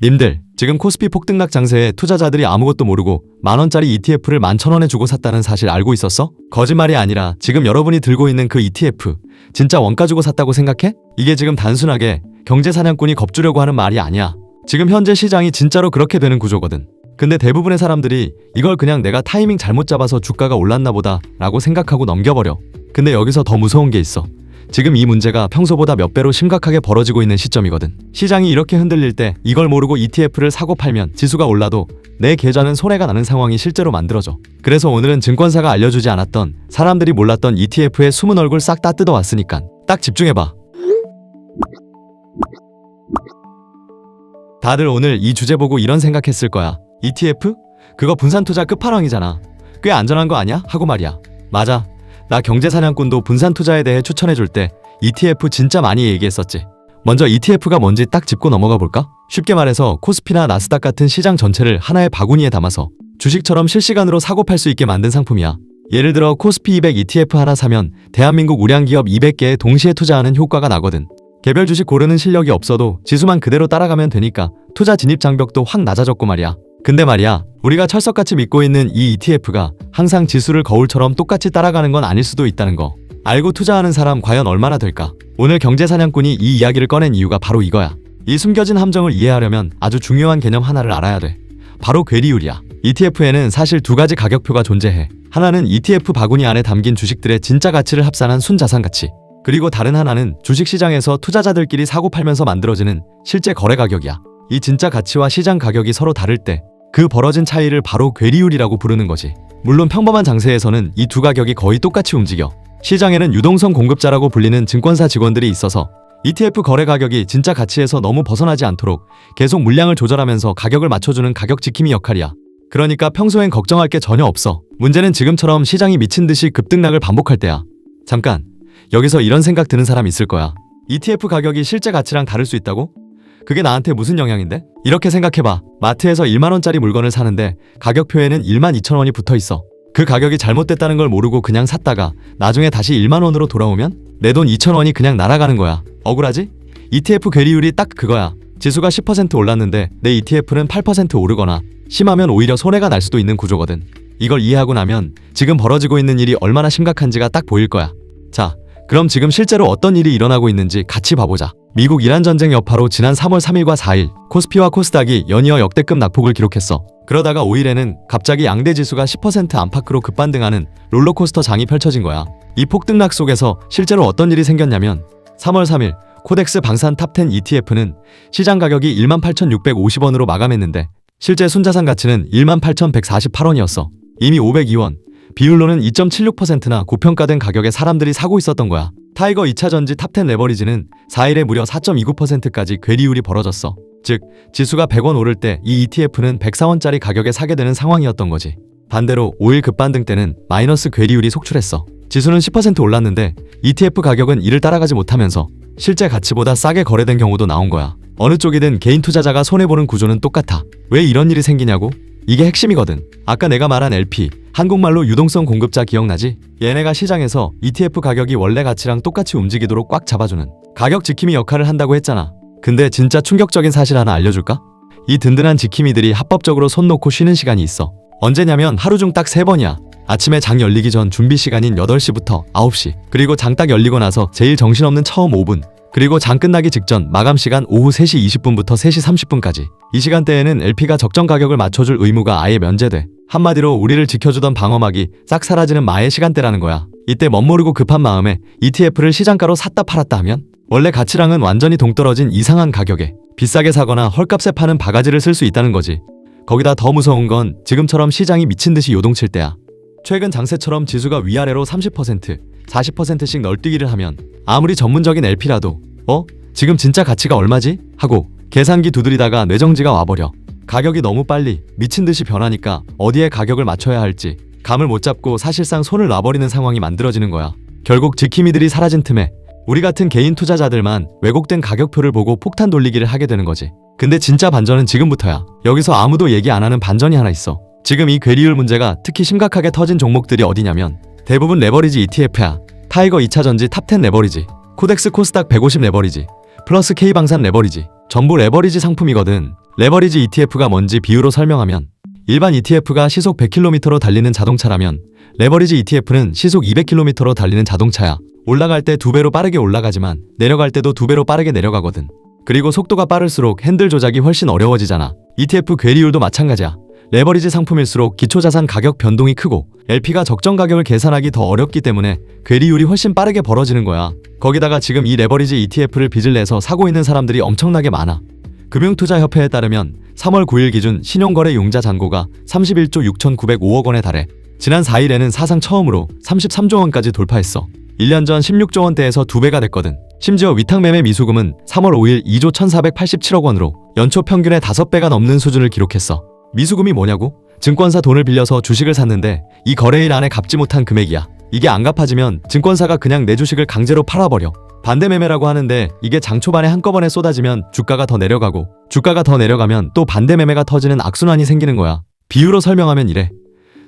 님들, 지금 코스피 폭등락 장세에 투자자들이 아무것도 모르고 만원짜리 ETF를 11,000원에 주고 샀다는 사실 알고 있었어? 거짓말이 아니라 지금 여러분이 들고 있는 그 ETF 진짜 원가 주고 샀다고 생각해? 이게 지금 단순하게 경제사냥꾼이 겁주려고 하는 말이 아니야. 지금 현재 시장이 진짜로 그렇게 되는 구조거든. 근데 대부분의 사람들이 이걸 그냥 내가 타이밍 잘못 잡아서 주가가 올랐나 보다 라고 생각하고 넘겨버려. 근데 여기서 더 무서운 게 있어. 지금 이 문제가 평소보다 몇 배로 심각하게 벌어지고 있는 시점이거든. 시장이 이렇게 흔들릴 때 이걸 모르고 ETF를 사고 팔면 지수가 올라도 내 계좌는 손해가 나는 상황이 실제로 만들어져. 그래서 오늘은 증권사가 알려주지 않았던, 사람들이 몰랐던 ETF의 숨은 얼굴 싹 다 뜯어왔으니까 딱 집중해봐. 다들 오늘 이 주제 보고 이런 생각했을 거야. ETF? 그거 분산투자 끝판왕이잖아. 꽤 안전한 거 아니야? 하고 말이야. 맞아. 나 경제사냥꾼도 분산투자에 대해 추천해줄 때 ETF 진짜 많이 얘기했었지. 먼저 ETF가 뭔지 딱 짚고 넘어가 볼까? 쉽게 말해서 코스피나 나스닥 같은 시장 전체를 하나의 바구니에 담아서 주식처럼 실시간으로 사고 팔 수 있게 만든 상품이야. 예를 들어 코스피 200 ETF 하나 사면 대한민국 우량기업 200개에 동시에 투자하는 효과가 나거든. 개별 주식 고르는 실력이 없어도 지수만 그대로 따라가면 되니까 투자 진입 장벽도 확 낮아졌고 말이야. 근데 말이야, 우리가 철석같이 믿고 있는 이 ETF가 항상 지수를 거울처럼 똑같이 따라가는 건 아닐 수도 있다는 거. 알고 투자하는 사람 과연 얼마나 될까? 오늘 경제사냥꾼이 이 이야기를 꺼낸 이유가 바로 이거야. 이 숨겨진 함정을 이해하려면 아주 중요한 개념 하나를 알아야 돼. 바로 괴리율이야. ETF에는 사실 두 가지 가격표가 존재해. 하나는 ETF 바구니 안에 담긴 주식들의 진짜 가치를 합산한 순자산 가치. 그리고 다른 하나는 주식시장에서 투자자들끼리 사고 팔면서 만들어지는 실제 거래 가격이야. 이 진짜 가치와 시장 가격이 서로 다를 때 그 벌어진 차이를 바로 괴리율이라고 부르는 거지. 물론 평범한 장세에서는 이 두 가격이 거의 똑같이 움직여. 시장에는 유동성 공급자라고 불리는 증권사 직원들이 있어서 ETF 거래 가격이 진짜 가치에서 너무 벗어나지 않도록 계속 물량을 조절하면서 가격을 맞춰주는 가격 지킴이 역할이야. 그러니까 평소엔 걱정할 게 전혀 없어. 문제는 지금처럼 시장이 미친 듯이 급등락을 반복할 때야. 잠깐, 여기서 이런 생각 드는 사람 있을 거야. ETF 가격이 실제 가치랑 다를 수 있다고? 그게 나한테 무슨 영향인데? 이렇게 생각해봐. 마트에서 1만원짜리 물건을 사는데 가격표에는 12,000원이 붙어있어. 그 가격이 잘못됐다는 걸 모르고 그냥 샀다가 나중에 다시 1만원으로 돌아오면 내 돈 2,000원이 그냥 날아가는 거야. 억울하지? ETF 괴리율이 딱 그거야. 지수가 10% 올랐는데 내 ETF는 8% 오르거나 심하면 오히려 손해가 날 수도 있는 구조거든. 이걸 이해하고 나면 지금 벌어지고 있는 일이 얼마나 심각한지가 딱 보일 거야. 자, 그럼 지금 실제로 어떤 일이 일어나고 있는지 같이 봐보자. 미국 이란 전쟁 여파로 지난 3월 3일과 4일 코스피와 코스닥이 연이어 역대급 낙폭을 기록했어. 그러다가 5일에는 갑자기 양대 지수가 10% 안팎으로 급반등하는 롤러코스터 장이 펼쳐진 거야. 이 폭등락 속에서 실제로 어떤 일이 생겼냐면 3월 3일 코덱스 방산 탑10 ETF는 시장 가격이 18,650원으로 마감했는데 실제 순자산 가치는 18,148원이었어. 이미 502원, 비율로는 2.76%나 고평가된 가격에 사람들이 사고 있었던 거야. 타이거 2차 전지 탑10 레버리지는 4일에 무려 4.29%까지 괴리율이 벌어졌어. 즉, 지수가 100원 오를 때 이 ETF는 104원짜리 가격에 사게 되는 상황이었던 거지. 반대로 5일 급반등 때는 마이너스 괴리율이 속출했어. 지수는 10% 올랐는데 ETF 가격은 이를 따라가지 못하면서 실제 가치보다 싸게 거래된 경우도 나온 거야. 어느 쪽이든 개인 투자자가 손해보는 구조는 똑같아. 왜 이런 일이 생기냐고? 이게 핵심이거든. 아까 내가 말한 LP, 한국말로 유동성 공급자 기억나지? 얘네가 시장에서 ETF 가격이 원래 가치랑 똑같이 움직이도록 꽉 잡아주는 가격 지킴이 역할을 한다고 했잖아. 근데 진짜 충격적인 사실 하나 알려줄까? 이 든든한 지킴이들이 합법적으로 손 놓고 쉬는 시간이 있어. 언제냐면 하루 중 딱 3번이야. 아침에 장 열리기 전 준비 시간인 8시부터 9시, 그리고 장 딱 열리고 나서 제일 정신없는 처음 5분, 그리고 장 끝나기 직전 마감 시간 오후 3시 20분부터 3시 30분까지. 이 시간대에는 LP가 적정 가격을 맞춰줄 의무가 아예 면제돼. 한마디로 우리를 지켜주던 방어막이 싹 사라지는 마의 시간대라는 거야. 이때 멋모르고 급한 마음에 ETF를 시장가로 샀다 팔았다 하면 원래 가치랑은 완전히 동떨어진 이상한 가격에 비싸게 사거나 헐값에 파는 바가지를 쓸 수 있다는 거지. 거기다 더 무서운 건 지금처럼 시장이 미친 듯이 요동칠 때야. 최근 장세처럼 지수가 위아래로 30%, 40%씩 널뛰기를 하면 아무리 전문적인 LP라도 지금 진짜 가치가 얼마지? 하고 계산기 두드리다가 뇌정지가 와버려. 가격이 너무 빨리 미친 듯이 변하니까 어디에 가격을 맞춰야 할지 감을 못 잡고 사실상 손을 놔버리는 상황이 만들어지는 거야. 결국 지킴이들이 사라진 틈에 우리 같은 개인 투자자들만 왜곡된 가격표를 보고 폭탄 돌리기를 하게 되는 거지. 근데 진짜 반전은 지금부터야. 여기서 아무도 얘기 안 하는 반전이 하나 있어. 지금 이 괴리율 문제가 특히 심각하게 터진 종목들이 어디냐면 대부분 레버리지 ETF야. 타이거 2차 전지 탑10 레버리지, 코덱스 코스닥 150 레버리지, 플러스 K방산 레버리지. 전부 레버리지 상품이거든. 레버리지 ETF가 뭔지 비유로 설명하면 일반 ETF가 시속 100km로 달리는 자동차라면 레버리지 ETF는 시속 200km로 달리는 자동차야. 올라갈 때 2배로 빠르게 올라가지만 내려갈 때도 2배로 빠르게 내려가거든. 그리고 속도가 빠를수록 핸들 조작이 훨씬 어려워지잖아. ETF 괴리율도 마찬가지야. 레버리지 상품일수록 기초자산 가격 변동이 크고 LP가 적정 가격을 계산하기 더 어렵기 때문에 괴리율이 훨씬 빠르게 벌어지는 거야. 거기다가 지금 이 레버리지 ETF를 빚을 내서 사고 있는 사람들이 엄청나게 많아. 금융투자협회에 따르면 3월 9일 기준 신용거래 용자 잔고가 31조 6,905억 원에 달해 지난 4일에는 사상 처음으로 33조 원까지 돌파했어. 1년 전 16조 원대에서 2배가 됐거든. 심지어 위탁매매 미수금은 3월 5일 2조 1,487억 원으로 연초 평균의 5배가 넘는 수준을 기록했어. 미수금이 뭐냐고? 증권사 돈을 빌려서 주식을 샀는데 이 거래일 안에 갚지 못한 금액이야. 이게 안 갚아지면 증권사가 그냥 내 주식을 강제로 팔아버려. 반대매매라고 하는데 이게 장 초반에 한꺼번에 쏟아지면 주가가 더 내려가고 주가가 더 내려가면 또 반대매매가 터지는 악순환이 생기는 거야. 비유로 설명하면 이래.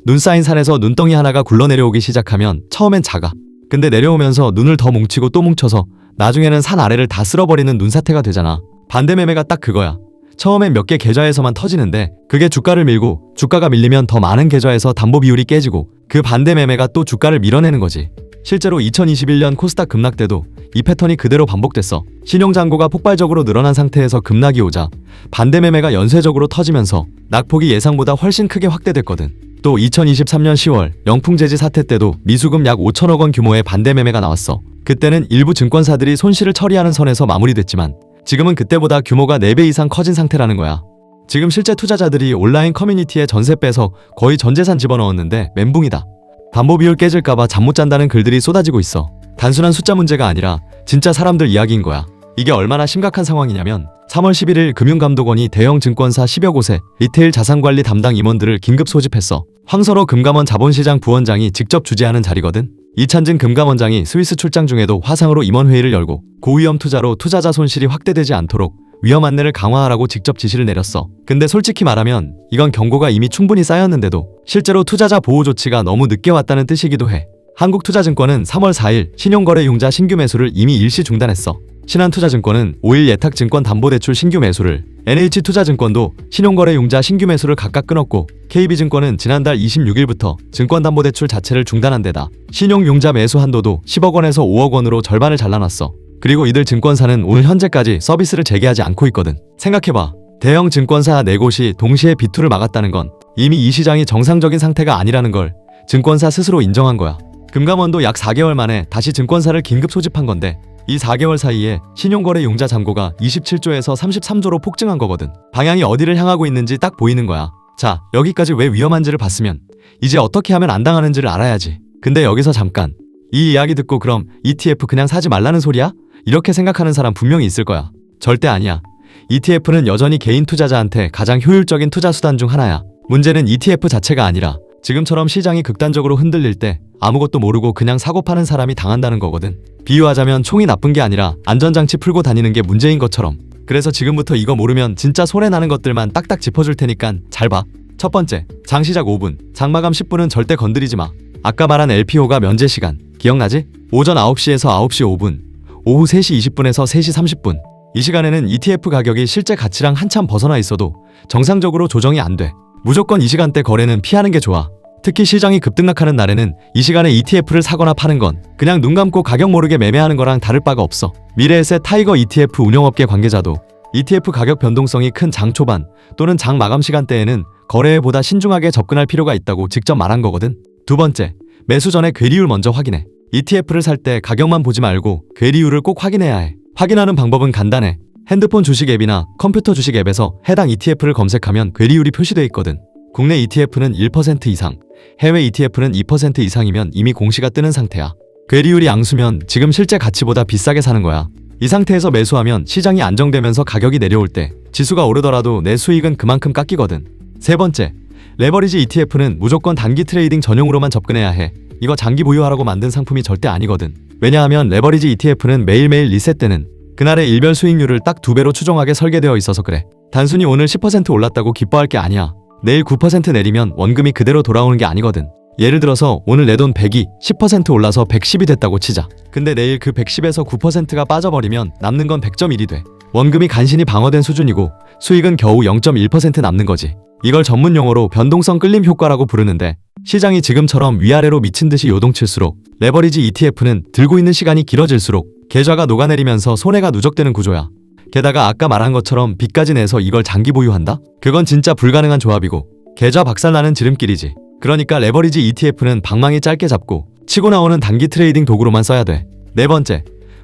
눈 쌓인 산에서 눈덩이 하나가 굴러내려오기 시작하면 처음엔 작아. 근데 내려오면서 눈을 더 뭉치고 또 뭉쳐서 나중에는 산 아래를 다 쓸어버리는 눈사태가 되잖아. 반대매매가 딱 그거야. 처음엔 몇 개 계좌에서만 터지는데 그게 주가를 밀고 주가가 밀리면 더 많은 계좌에서 담보 비율이 깨지고 그 반대매매가 또 주가를 밀어내는 거지. 실제로 2021년 코스닥 급락 때도 이 패턴이 그대로 반복됐어. 신용잔고가 폭발적으로 늘어난 상태에서 급락이 오자 반대매매가 연쇄적으로 터지면서 낙폭이 예상보다 훨씬 크게 확대됐거든. 또 2023년 10월 영풍재지 사태 때도 미수금 약 5천억 원 규모의 반대매매가 나왔어. 그때는 일부 증권사들이 손실을 처리하는 선에서 마무리됐지만 지금은 그때보다 규모가 4배 이상 커진 상태라는 거야. 지금 실제 투자자들이 온라인 커뮤니티에 전세 빼서 거의 전 재산 집어넣었는데 멘붕이다. 담보 비율 깨질까봐 잠 못 잔다는 글들이 쏟아지고 있어. 단순한 숫자 문제가 아니라 진짜 사람들 이야기인 거야. 이게 얼마나 심각한 상황이냐면 3월 11일 금융감독원이 대형 증권사 10여 곳에 리테일 자산관리 담당 임원들을 긴급 소집했어. 황선호 금감원 자본시장 부원장이 직접 주재하는 자리거든. 이찬진 금감원장이 스위스 출장 중에도 화상으로 임원회의를 열고 고위험 투자로 투자자 손실이 확대되지 않도록 위험 안내를 강화하라고 직접 지시를 내렸어. 근데 솔직히 말하면 이건 경고가 이미 충분히 쌓였는데도 실제로 투자자 보호 조치가 너무 늦게 왔다는 뜻이기도 해. 한국투자증권은 3월 4일 신용거래 융자 신규 매수를 이미 일시 중단했어. 신한투자증권은 5일 예탁증권담보대출 신규 매수를, NH투자증권도 신용거래 융자 신규 매수를 각각 끊었고 KB증권은 지난달 26일부터 증권담보대출 자체를 중단한 데다 신용융자 매수 한도도 10억 원에서 5억 원으로 절반을 잘라놨어. 그리고 이들 증권사는 오늘 현재까지 서비스를 재개하지 않고 있거든. 생각해봐. 대형 증권사 4곳이 동시에 비투를 막았다는 건 이미 이 시장이 정상적인 상태가 아니라는 걸 증권사 스스로 인정한 거야. 금감원도 약 4개월 만에 다시 증권사를 긴급 소집한 건데 이 4개월 사이에 신용거래 융자 잔고가 27조에서 33조로 폭증한 거거든. 방향이 어디를 향하고 있는지 딱 보이는 거야. 자, 여기까지 왜 위험한지를 봤으면 이제 어떻게 하면 안 당하는지를 알아야지. 근데 여기서 잠깐. 이 이야기 듣고 그럼 ETF 그냥 사지 말라는 소리야? 이렇게 생각하는 사람 분명히 있을 거야. 절대 아니야. ETF는 여전히 개인 투자자한테 가장 효율적인 투자 수단 중 하나야. 문제는 ETF 자체가 아니라 지금처럼 시장이 극단적으로 흔들릴 때 아무것도 모르고 그냥 사고 파는 사람이 당한다는 거거든. 비유하자면 총이 나쁜 게 아니라 안전장치 풀고 다니는 게 문제인 것처럼. 그래서 지금부터 이거 모르면 진짜 손해나는 것들만 딱딱 짚어줄 테니깐 잘 봐. 첫 번째, 장 시작 5분, 장 마감 10분은 절대 건드리지 마. 아까 말한 LPO가 면제 시간 기억나지? 오전 9시에서 9시 5분, 오후 3시 20분에서 3시 30분. 이 시간에는 ETF 가격이 실제 가치랑 한참 벗어나 있어도 정상적으로 조정이 안 돼. 무조건 이 시간대 거래는 피하는 게 좋아. 특히 시장이 급등락하는 날에는 이 시간에 ETF를 사거나 파는 건 그냥 눈 감고 가격 모르게 매매하는 거랑 다를 바가 없어. 미래에셋 타이거 ETF 운영업계 관계자도 ETF 가격 변동성이 큰 장 초반 또는 장 마감 시간대에는 거래에 보다 신중하게 접근할 필요가 있다고 직접 말한 거거든. 두 번째, 매수 전에 괴리율 먼저 확인해. ETF를 살 때 가격만 보지 말고 괴리율을 꼭 확인해야 해. 확인하는 방법은 간단해. 핸드폰 주식 앱이나 컴퓨터 주식 앱에서 해당 ETF를 검색하면 괴리율이 표시되어 있거든. 국내 ETF는 1% 이상, 해외 ETF는 2% 이상이면 이미 공시가 뜨는 상태야. 괴리율이 양수면 지금 실제 가치보다 비싸게 사는 거야. 이 상태에서 매수하면 시장이 안정되면서 가격이 내려올 때 지수가 오르더라도 내 수익은 그만큼 깎이거든. 세 번째, 레버리지 ETF는 무조건 단기 트레이딩 전용으로만 접근해야 해. 이거 장기 보유하라고 만든 상품이 절대 아니거든. 왜냐하면 레버리지 ETF는 매일매일 리셋되는 그날의 일별 수익률을 딱 2배로 추정하게 설계되어 있어서 그래. 단순히 오늘 10% 올랐다고 기뻐할 게 아니야. 내일 9% 내리면 원금이 그대로 돌아오는 게 아니거든. 예를 들어서 오늘 내 돈 100이 10% 올라서 110이 됐다고 치자. 근데 내일 그 110에서 9%가 빠져버리면 남는 건 100.1이 돼. 원금이 간신히 방어된 수준이고 수익은 겨우 0.1% 남는 거지. 이걸 전문 용어로 변동성 끌림 효과라고 부르는데, 시장이 지금처럼 위아래로 미친 듯이 요동칠수록 레버리지 ETF는 들고 있는 시간이 길어질수록 계좌가 녹아내리면서 손해가 누적되는 구조야. 게다가 아까 말한 것처럼 빚까지 내서 이걸 장기 보유한다? 그건 진짜 불가능한 조합이고 계좌 박살나는 지름길이지. 그러니까 레버리지 ETF는 방망이 짧게 잡고 치고 나오는 단기 트레이딩 도구로만 써야 돼. 네 번째,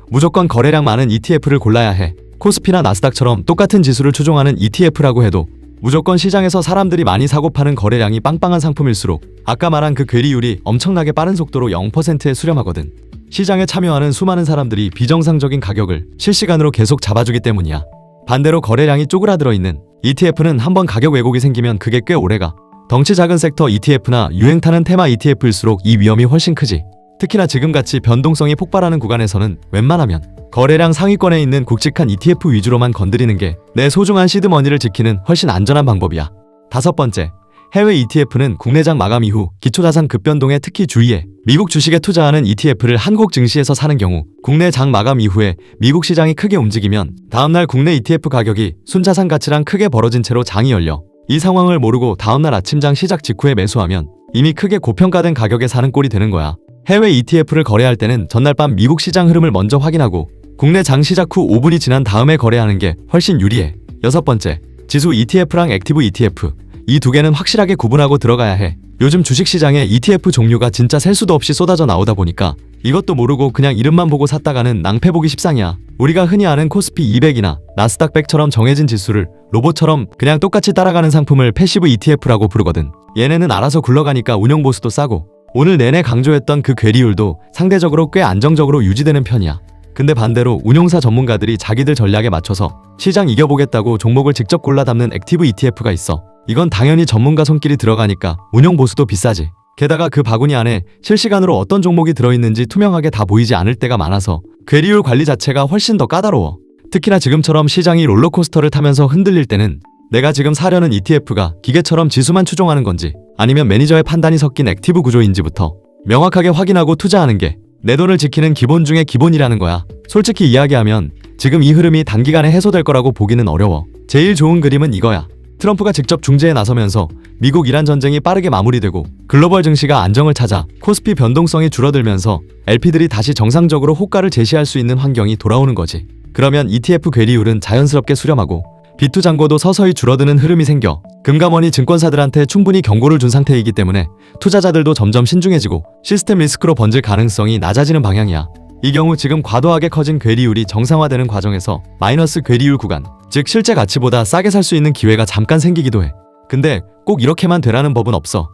무조건 거래량 많은 ETF를 골라야 해. 코스피나 나스닥처럼 똑같은 지수를 추종하는 ETF라고 해도 무조건 시장에서 사람들이 많이 사고 파는 거래량이 빵빵한 상품일수록 아까 말한 그 괴리율이 엄청나게 빠른 속도로 0%에 수렴하거든. 시장에 참여하는 수많은 사람들이 비정상적인 가격을 실시간으로 계속 잡아주기 때문이야. 반대로 거래량이 쪼그라들어 있는 ETF는 한번 가격 왜곡이 생기면 그게 꽤 오래가. 덩치 작은 섹터 ETF나 유행 타는 테마 ETF일수록 이 위험이 훨씬 크지. 특히나 지금같이 변동성이 폭발하는 구간에서는 웬만하면 거래량 상위권에 있는 굵직한 ETF 위주로만 건드리는 게 내 소중한 시드머니를 지키는 훨씬 안전한 방법이야. 다섯 번째, 해외 ETF는 국내장 마감 이후 기초자산 급변동에 특히 주의해. 미국 주식에 투자하는 ETF를 한국 증시에서 사는 경우 국내 장 마감 이후에 미국 시장이 크게 움직이면 다음날 국내 ETF 가격이 순자산 가치랑 크게 벌어진 채로 장이 열려. 이 상황을 모르고 다음날 아침장 시작 직후에 매수하면 이미 크게 고평가된 가격에 사는 꼴이 되는 거야. 해외 ETF를 거래할 때는 전날 밤 미국 시장 흐름을 먼저 확인하고 국내 장 시작 후 5분이 지난 다음에 거래하는 게 훨씬 유리해. 여섯 번째, 지수 ETF랑 액티브 ETF, 이 두 개는 확실하게 구분하고 들어가야 해. 요즘 주식시장에 ETF 종류가 진짜 셀 수도 없이 쏟아져 나오다 보니까 이것도 모르고 그냥 이름만 보고 샀다가는 낭패보기 십상이야. 우리가 흔히 아는 코스피 200이나 나스닥 100처럼 정해진 지수를 로봇처럼 그냥 똑같이 따라가는 상품을 패시브 ETF라고 부르거든. 얘네는 알아서 굴러가니까 운용보수도 싸고 오늘 내내 강조했던 그 괴리율도 상대적으로 꽤 안정적으로 유지되는 편이야. 근데 반대로 운용사 전문가들이 자기들 전략에 맞춰서 시장 이겨보겠다고 종목을 직접 골라 담는 액티브 ETF가 있어. 이건 당연히 전문가 손길이 들어가니까 운용보수도 비싸지. 게다가 그 바구니 안에 실시간으로 어떤 종목이 들어있는지 투명하게 다 보이지 않을 때가 많아서 괴리율 관리 자체가 훨씬 더 까다로워. 특히나 지금처럼 시장이 롤러코스터를 타면서 흔들릴 때는 내가 지금 사려는 ETF가 기계처럼 지수만 추종하는 건지 아니면 매니저의 판단이 섞인 액티브 구조인지부터 명확하게 확인하고 투자하는 게 내 돈을 지키는 기본 중에 기본이라는 거야. 솔직히 이야기하면 지금 이 흐름이 단기간에 해소될 거라고 보기는 어려워. 제일 좋은 그림은 이거야. 트럼프가 직접 중재에 나서면서 미국 이란 전쟁이 빠르게 마무리되고 글로벌 증시가 안정을 찾아 코스피 변동성이 줄어들면서 LP들이 다시 정상적으로 호가를 제시할 수 있는 환경이 돌아오는 거지. 그러면 ETF 괴리율은 자연스럽게 수렴하고 비투 잔고도 서서히 줄어드는 흐름이 생겨 금감원이 증권사들한테 충분히 경고를 준 상태이기 때문에 투자자들도 점점 신중해지고 시스템 리스크로 번질 가능성이 낮아지는 방향이야. 이 경우 지금 과도하게 커진 괴리율이 정상화되는 과정에서 마이너스 괴리율 구간, 즉 실제 가치보다 싸게 살 수 있는 기회가 잠깐 생기기도 해. 근데 꼭 이렇게만 되라는 법은 없어.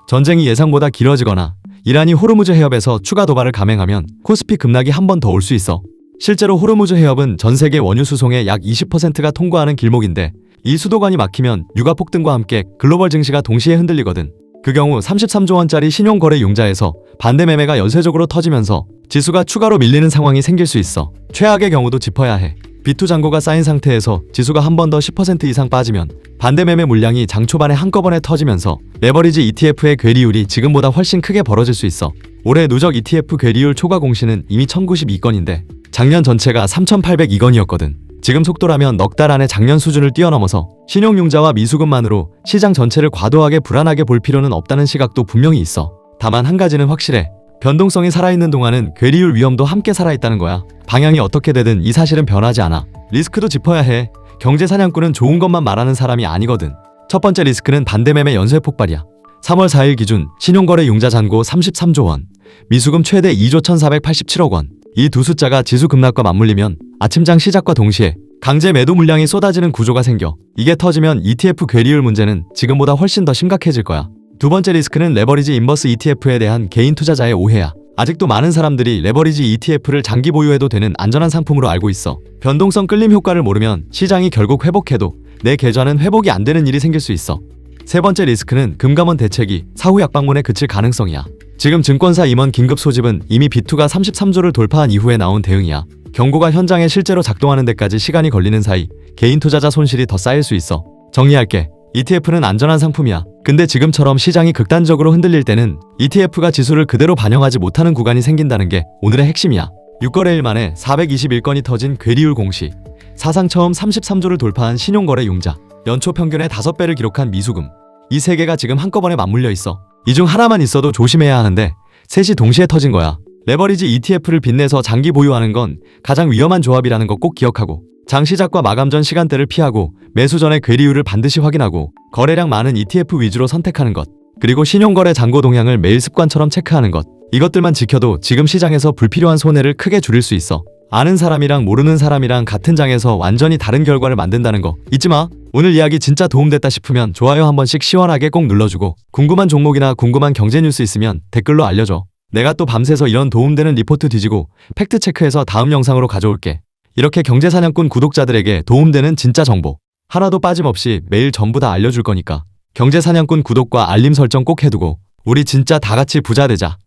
전쟁이 예상보다 길어지거나 이란이 호르무즈 해협에서 추가 도발을 감행하면 코스피 급락이 한 번 더 올 수 있어. 실제로 호르무즈 해협은 전 세계 원유 수송의 약 20%가 통과하는 길목인데 이 수도관이 막히면 유가 폭등과 함께 글로벌 증시가 동시에 흔들리거든. 그 경우 33조 원짜리 신용거래 융자에서 반대 매매가 연쇄적으로 터지면서 지수가 추가로 밀리는 상황이 생길 수 있어. 최악의 경우도 짚어야 해. 비투 잔고가 쌓인 상태에서 지수가 한 번 더 10% 이상 빠지면 반대 매매 물량이 장 초반에 한꺼번에 터지면서 레버리지 ETF의 괴리율이 지금보다 훨씬 크게 벌어질 수 있어. 올해 누적 ETF 괴리율 초과 공시는 이미 1092건인데 작년 전체가 3802건이었거든. 지금 속도라면 넉 달 안에 작년 수준을 뛰어넘어서 신용융자와 미수급만으로 시장 전체를 과도하게 불안하게 볼 필요는 없다는 시각도 분명히 있어. 다만 한 가지는 확실해. 변동성이 살아있는 동안은 괴리율 위험도 함께 살아있다는 거야. 방향이 어떻게 되든 이 사실은 변하지 않아. 리스크도 짚어야 해. 경제 사냥꾼은 좋은 것만 말하는 사람이 아니거든. 첫 번째 리스크는 반대매매 연쇄 폭발이야. 3월 4일 기준 신용거래 융자 잔고 33조 원, 미수금 최대 2조 1487억 원. 이 두 숫자가 지수 급락과 맞물리면 아침장 시작과 동시에 강제 매도 물량이 쏟아지는 구조가 생겨. 이게 터지면 ETF 괴리율 문제는 지금보다 훨씬 더 심각해질 거야. 두 번째 리스크는 레버리지 인버스 ETF에 대한 개인 투자자의 오해야. 아직도 많은 사람들이 레버리지 ETF를 장기 보유해도 되는 안전한 상품으로 알고 있어. 변동성 끌림 효과를 모르면 시장이 결국 회복해도 내 계좌는 회복이 안 되는 일이 생길 수 있어. 세 번째 리스크는 금감원 대책이 사후 약방문에 그칠 가능성이야. 지금 증권사 임원 긴급 소집은 이미 비투가 33조를 돌파한 이후에 나온 대응이야. 경고가 현장에 실제로 작동하는 데까지 시간이 걸리는 사이 개인 투자자 손실이 더 쌓일 수 있어. 정리할게. ETF는 안전한 상품이야. 근데 지금처럼 시장이 극단적으로 흔들릴 때는 ETF가 지수를 그대로 반영하지 못하는 구간이 생긴다는 게 오늘의 핵심이야. 6거래일 만에 421건이 터진 괴리율 공시. 사상 처음 33조를 돌파한 신용거래 융자, 연초 평균의 5배를 기록한 미수금. 이 세 개가 지금 한꺼번에 맞물려 있어. 이 중 하나만 있어도 조심해야 하는데 셋이 동시에 터진 거야. 레버리지 ETF를 빚내서 장기 보유하는 건 가장 위험한 조합이라는 거 꼭 기억하고, 장 시작과 마감 전 시간대를 피하고, 매수 전에 괴리율을 반드시 확인하고, 거래량 많은 ETF 위주로 선택하는 것, 그리고 신용거래 잔고 동향을 매일 습관처럼 체크하는 것. 이것들만 지켜도 지금 시장에서 불필요한 손해를 크게 줄일 수 있어. 아는 사람이랑 모르는 사람이랑 같은 장에서 완전히 다른 결과를 만든다는 거 잊지 마. 오늘 이야기 진짜 도움됐다 싶으면 좋아요 한 번씩 시원하게 꼭 눌러주고, 궁금한 종목이나 궁금한 경제 뉴스 있으면 댓글로 알려줘. 내가 또 밤새서 이런 도움되는 리포트 뒤지고 팩트 체크해서 다음 영상으로 가져올게. 이렇게 경제사냥꾼 구독자들에게 도움되는 진짜 정보 하나도 빠짐없이 매일 전부 다 알려줄 거니까 경제사냥꾼 구독과 알림 설정 꼭 해두고 우리 진짜 다 같이 부자 되자.